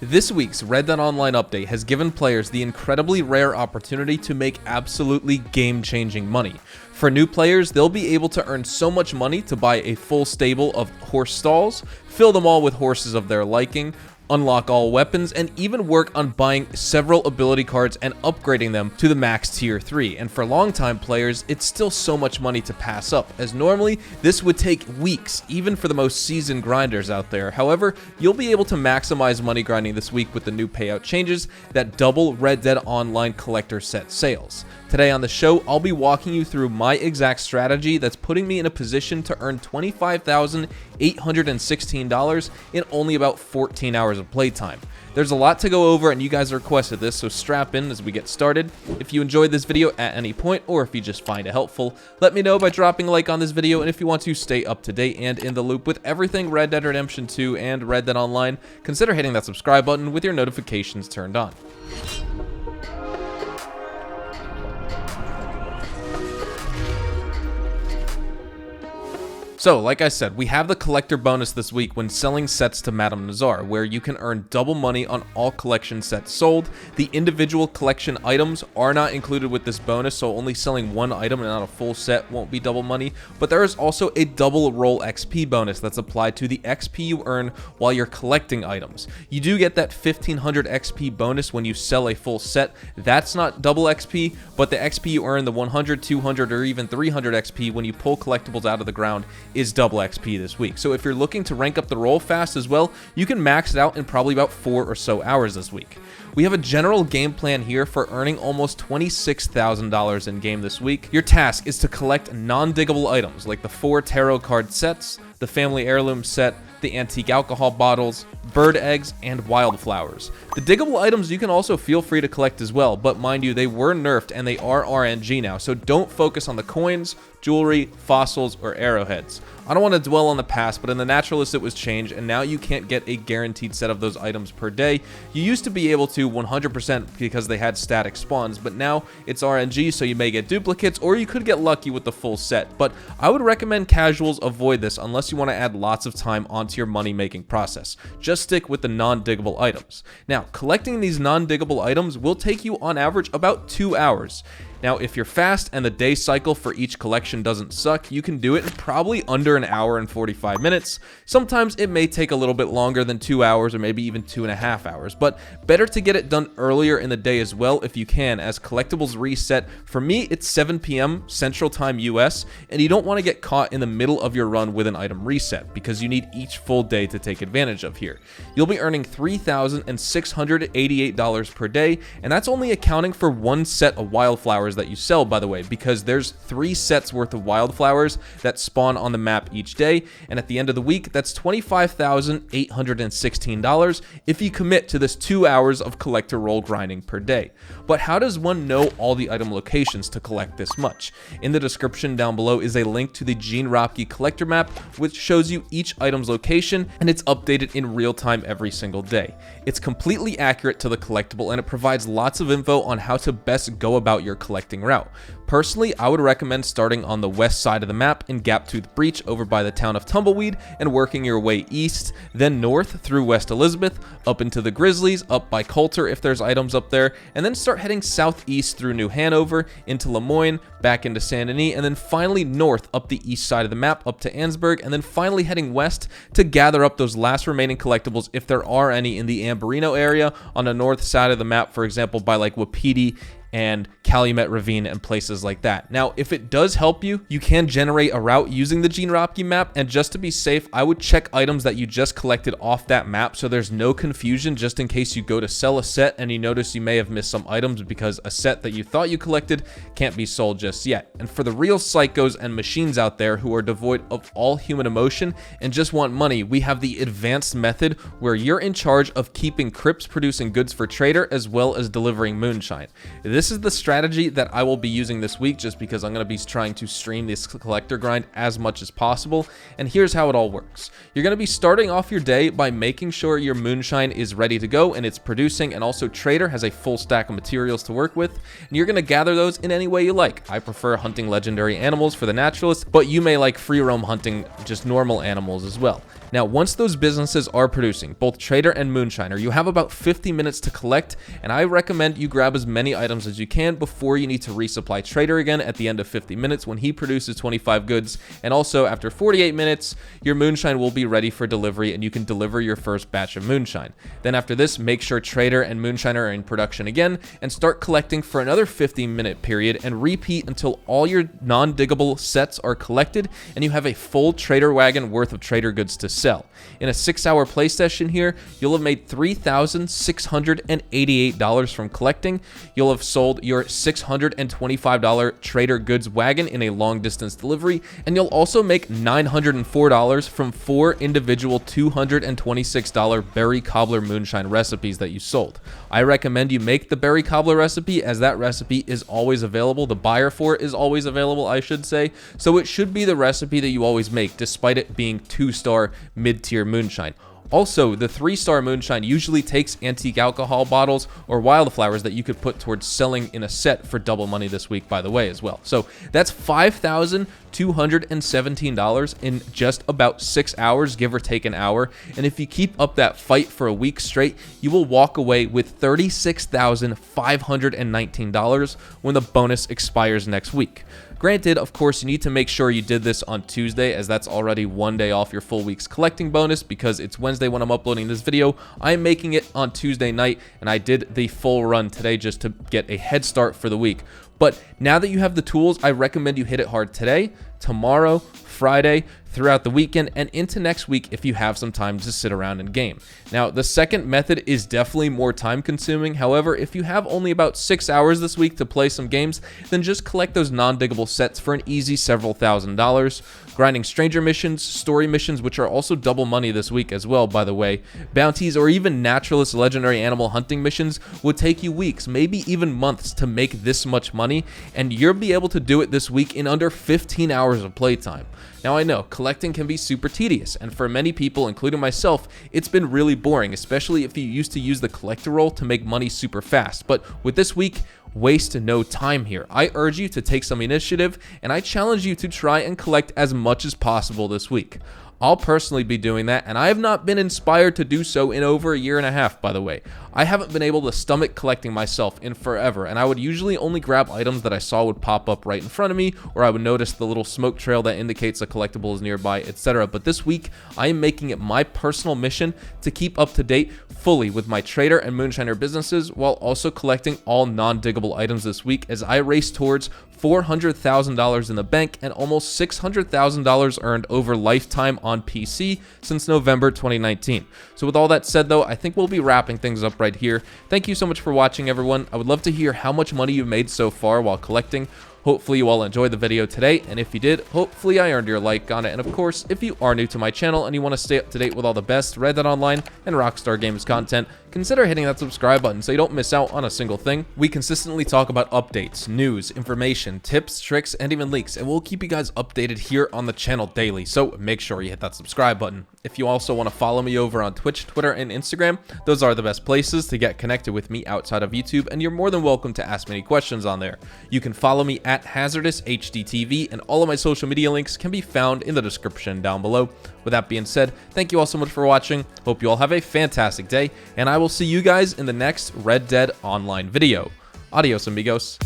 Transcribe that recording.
This week's Red Dead Online update has given players the incredibly rare opportunity to make absolutely game-changing money. For new players, they'll be able to earn so much money to buy a full stable of horse stalls, fill them all with horses of their liking, unlock all weapons, and even work on buying several ability cards and upgrading them to the max tier 3. And for long-time players, it's still so much money to pass up, as normally this would take weeks, even for the most seasoned grinders out there. However, you'll be able to maximize money grinding this week with the new payout changes that double Red Dead Online collector set sales. Today on the show, I'll be walking you through my exact strategy that's putting me in a position to earn $25,816 in only about 14 hours of playtime. There's a lot to go over and you guys requested this, so strap in as we get started. If you enjoyed this video at any point, or if you just find it helpful, let me know by dropping a like on this video, and if you want to stay up to date and in the loop with everything Red Dead Redemption 2 and Red Dead Online, consider hitting that subscribe button with your notifications turned on. So, like I said, we have the collector bonus this week when selling sets to Madame Nazar, where you can earn double money on all collection sets sold. The individual collection items are not included with this bonus, so only selling one item and not a full set won't be double money. But there is also a double roll XP bonus that's applied to the XP you earn while you're collecting items. You do get that 1500 XP bonus when you sell a full set. That's not double XP, but the XP you earn, the 100, 200, or even 300 XP when you pull collectibles out of the ground, is double XP this week. So if you're looking to rank up the roll fast as well, you can max it out in probably about 4 or so hours this week. We have a general game plan here for earning almost $26,000 in game this week. Your task is to collect non-diggable items like the 4 tarot card sets, the family heirloom set, the antique alcohol bottles, bird eggs, and wildflowers. The diggable items you can also feel free to collect as well, but mind you, they were nerfed and they are RNG now, so don't focus on the coins, jewelry, fossils, or arrowheads. I don't want to dwell on the past, but in the Naturalist it was changed, and now you can't get a guaranteed set of those items per day. You used to be able to 100% because they had static spawns, but now it's RNG, so you may get duplicates, or you could get lucky with the full set. But I would recommend casuals avoid this unless you want to add lots of time onto your money-making process. Just stick with the non-diggable items. Now, collecting these non-diggable items will take you on average about 2 hours. Now, if you're fast and the day cycle for each collection doesn't suck, you can do it in probably under an hour and 45 minutes. Sometimes it may take a little bit longer than 2 hours or maybe even 2.5 hours, but better to get it done earlier in the day as well if you can, as collectibles reset. For me, it's 7 p.m. Central Time US, and you don't want to get caught in the middle of your run with an item reset because you need each full day to take advantage of here. You'll be earning $3,688 per day, and that's only accounting for one set of wildflowers that you sell, by the way, because there's 3 sets worth of wildflowers that spawn on the map each day, and at the end of the week, that's $25,816 if you commit to this 2 hours of collector roll grinding per day. But how does one know all the item locations to collect this much? In the description down below is a link to the Gene Ropke collector map, which shows you each item's location, and it's updated in real time every single day. It's completely accurate to the collectible, and it provides lots of info on how to best go about your collecting route. Personally, I would recommend starting on the west side of the map in Gaptooth Breach over by the town of Tumbleweed and working your way east, then north through West Elizabeth, up into the Grizzlies, up by Coulter if there's items up there, and then start heading southeast through New Hanover, into Lemoyne, back into Saint Denis, and then finally north up the east side of the map up to Ansburg, and then finally heading west to gather up those last remaining collectibles if there are any in the Amberino area on the north side of the map, for example by like Wapiti and Calumet Ravine and places like that. Now, if it does help you, you can generate a route using the Gene Ropke map, and just to be safe, I would check items that you just collected off that map so there's no confusion, just in case you go to sell a set and you notice you may have missed some items because a set that you thought you collected can't be sold just yet. And for the real psychos and machines out there who are devoid of all human emotion and just want money, we have the advanced method where you're in charge of keeping crypts producing goods for trader as well as delivering moonshine. This is the strategy that I will be using this week just because I'm going to be trying to stream this collector grind as much as possible. And here's how it all works. You're going to be starting off your day by making sure your moonshine is ready to go and it's producing, and also Trader has a full stack of materials to work with, and you're going to gather those in any way you like. I prefer hunting legendary animals for the naturalist, but you may like free roam hunting just normal animals as well. Now, once those businesses are producing, both Trader and Moonshiner, you have about 50 minutes to collect, and I recommend you grab as many items as you can before you need to resupply Trader again at the end of 50 minutes when he produces 25 goods, and also after 48 minutes, your moonshine will be ready for delivery and you can deliver your first batch of moonshine. Then after this, make sure Trader and Moonshiner are in production again and start collecting for another 15-minute period and repeat until all your non-diggable sets are collected and you have a full Trader wagon worth of Trader goods to sell. In a 6-hour play session here, you'll have made $3,688 from collecting. You'll have sold your $625 Trader goods wagon in a long distance delivery, and you'll also make $904 from 4 individual $226 berry cobbler moonshine recipes that you sold. I recommend you make the berry cobbler recipe, as that recipe is always available. The buyer for it is always available, I should say. So it should be the recipe that you always make, despite it being 2-star mid-tier moonshine. Also, the 3-star moonshine usually takes antique alcohol bottles or wildflowers that you could put towards selling in a set for double money this week, by the way, as well. So that's $5,217 in just about 6 hours, give or take an hour. And if you keep up that fight for a week straight, you will walk away with $36,519 when the bonus expires next week. Granted, of course, you need to make sure you did this on Tuesday, as that's already 1 day off your full week's collecting bonus, because it's Wednesday when I'm uploading this video. I'm making it on Tuesday night, and I did the full run today just to get a head start for the week. But now that you have the tools, I recommend you hit it hard today, tomorrow, Friday, throughout the weekend, and into next week if you have some time to sit around and game. Now, the second method is definitely more time consuming. However, if you have only about 6 hours this week to play some games, then just collect those non-diggable sets for an easy several $1,000s. Grinding stranger missions, story missions, which are also double money this week as well, by the way, bounties, or even naturalist legendary animal hunting missions would take you weeks, maybe even months to make this much money, and you'll be able to do it this week in under 15 hours of playtime. Now, I know collecting can be super tedious, and for many people, including myself, it's been really boring, especially if you used to use the collector role to make money super fast. But with this week, waste no time here. I urge you to take some initiative, and I challenge you to try and collect as much as possible this week. I'll personally be doing that, and I have not been inspired to do so in over a year and a half, by the way. I haven't been able to stomach collecting myself in forever, and I would usually only grab items that I saw would pop up right in front of me, or I would notice the little smoke trail that indicates a collectible is nearby, etc. But this week, I am making it my personal mission to keep up to date fully with my Trader and Moonshiner businesses, while also collecting all non-diggable items this week as I race towards $400,000 in the bank and almost $600,000 earned over lifetime on PC since November 2019. So with all that said, though, I think we'll be wrapping things up right here. Thank you so much for watching, everyone. I would love to hear how much money you've made so far while collecting. Hopefully you all enjoyed the video today, and if you did, hopefully I earned your like on it. And of course, if you are new to my channel and you want to stay up to date with all the best Red Dead Online and Rockstar Games content, consider hitting that subscribe button so you don't miss out on a single thing. We consistently talk about updates, news, information, tips, tricks, and even leaks, and we'll keep you guys updated here on the channel daily, so make sure you hit that subscribe button. If you also want to follow me over on Twitch, Twitter, and Instagram, those are the best places to get connected with me outside of YouTube, and you're more than welcome to ask me any questions on there. You can follow me at HazardousHDTV, and all of my social media links can be found in the description down below. With that being said, thank you all so much for watching. Hope you all have a fantastic day, and I will see you guys in the next Red Dead Online video. Adios, amigos.